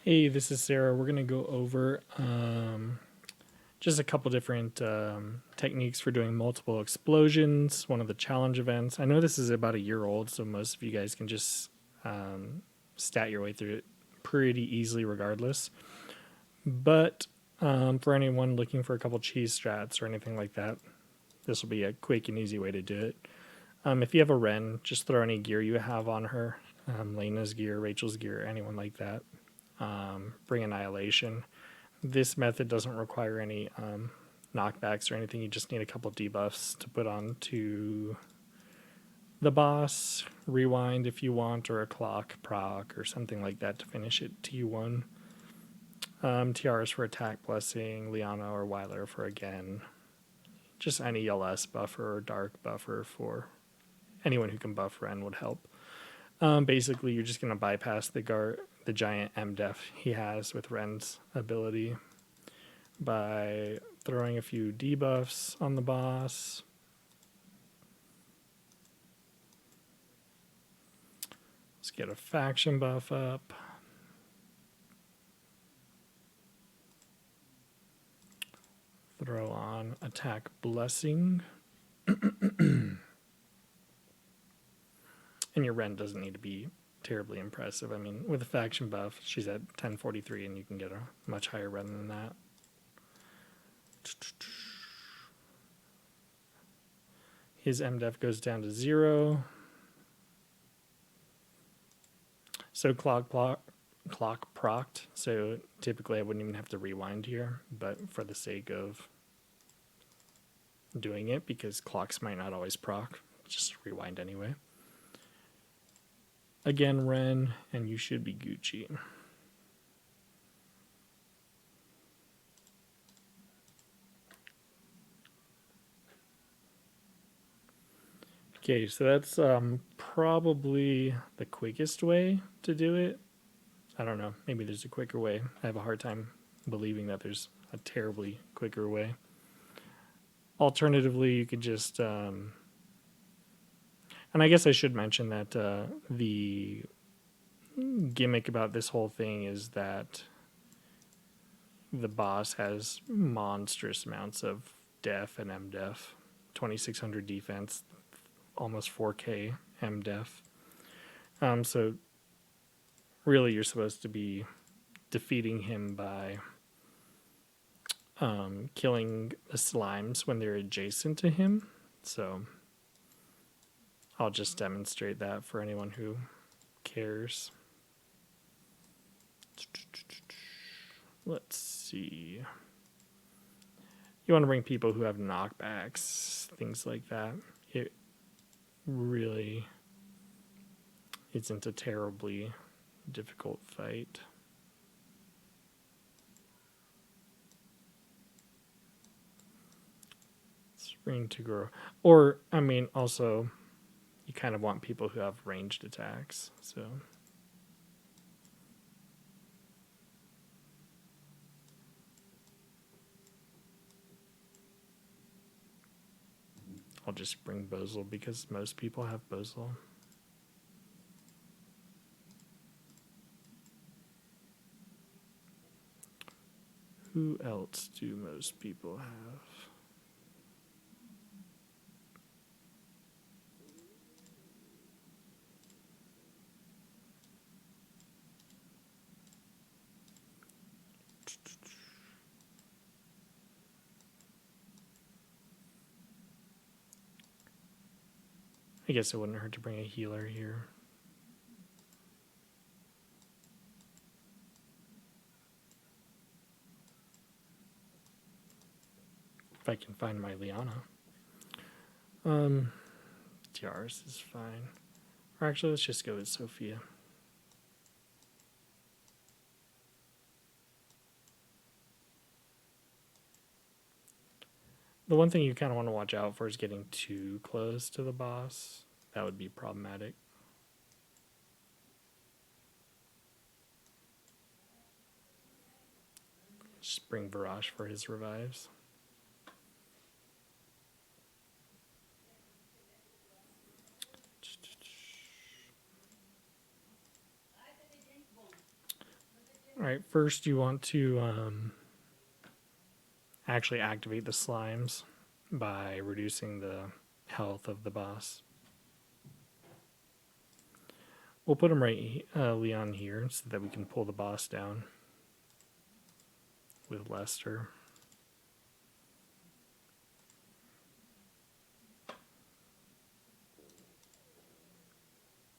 Hey, this is Sarah. We're going to go over just a couple different techniques for doing multiple explosions, one of the challenge events. I know this is about a year old, so most of you guys can just stat your way through it pretty easily regardless. But for anyone looking for a couple cheese strats or anything like that, this will be a quick and easy way to do it. If you have a Ren, just throw any gear you have on her. Lena's gear, Rachel's gear, anyone like that. Bring Annihilation. This method doesn't require any knockbacks or anything. You just need a couple debuffs to put on to the boss. Rewind if you want, or a clock proc or something like that to finish it T1. Tiaras for attack blessing, Liana or Weiler for again. Just any LS buffer or dark buffer for anyone who can buff Ren would help. Basically, you're just going to bypass the giant MDef he has with Ren's ability by throwing a few debuffs on the boss. Let's get a faction buff up. Throw on attack blessing. And your Ren doesn't need to be terribly impressive. I mean, with a faction buff, she's at 1043 and you can get a much higher Ren than that. His MDef goes down to 0. So clock procced, so typically I wouldn't even have to rewind here, but for the sake of doing it, because clocks might not always proc, just rewind anyway. Again, Ren, and you should be Gucci. Okay, so that's probably the quickest way to do it. I don't know, maybe there's a quicker way. I have a hard time believing that there's a terribly quicker way. Alternatively, you could just and I guess I should mention that the gimmick about this whole thing is that the boss has monstrous amounts of def and MDef, 2600 defense, almost 4k MDef. So really you're supposed to be defeating him by killing the slimes when they're adjacent to him. So I'll just demonstrate that for anyone who cares. Let's see. You want to bring people who have knockbacks, things like that. It really isn't a terribly difficult fight. Spring to grow. Or, I mean, also, you kind of want people who have ranged attacks, so... I'll just bring Bozel because most people have Bozel. Who else do most people have? I guess it wouldn't hurt to bring a healer here. If I can find my Liana. Tiaras is fine. Or actually, let's just go with Sophia. The one thing you kind of want to watch out for is getting too close to the boss. That would be problematic. Just bring Barrage for his revives. Alright, first you want to actually activate the slimes by reducing the health of the boss. We'll put him right, Leon here, so that we can pull the boss down with Lester.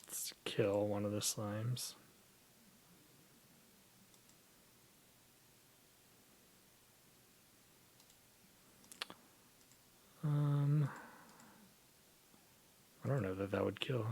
Let's kill one of the slimes. I don't know that that would kill.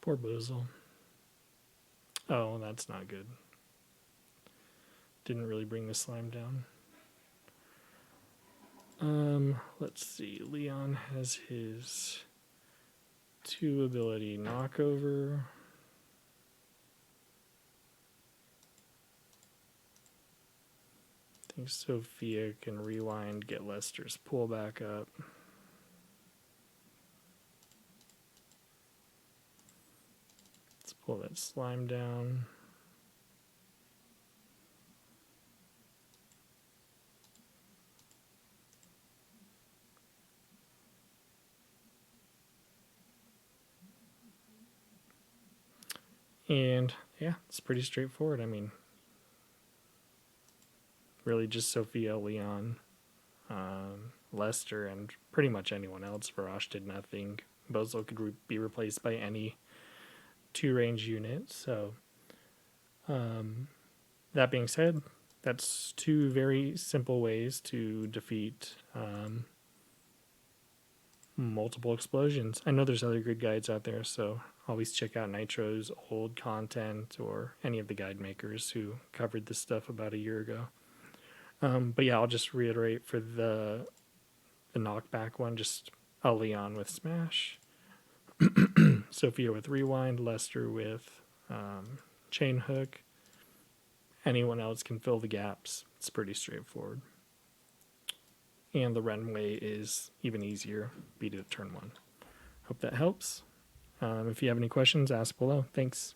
Poor Boozle. Oh, that's not good. Didn't really bring the slime down. Let's see. Leon has his 2 ability knockover. I think Sophia can rewind, get Lester's pull back up. Let's pull that slime down. And yeah, it's pretty straightforward. I mean, really just Sophia, Leon, Lester, and pretty much anyone else. Varash did nothing. Bozo could be replaced by any 2-range unit. So, that being said, that's 2 very simple ways to defeat multiple explosions. I know there's other good guides out there, so always check out Nitro's old content or any of the guide makers who covered this stuff about a year ago. But yeah, I'll just reiterate for the knockback one, just a Leon with Smash, Sophia with Rewind, Lester with Chain Hook. Anyone else can fill the gaps. It's pretty straightforward. And the runway is even easier. Beat it at turn 1. Hope that helps. If you have any questions, ask below. Thanks.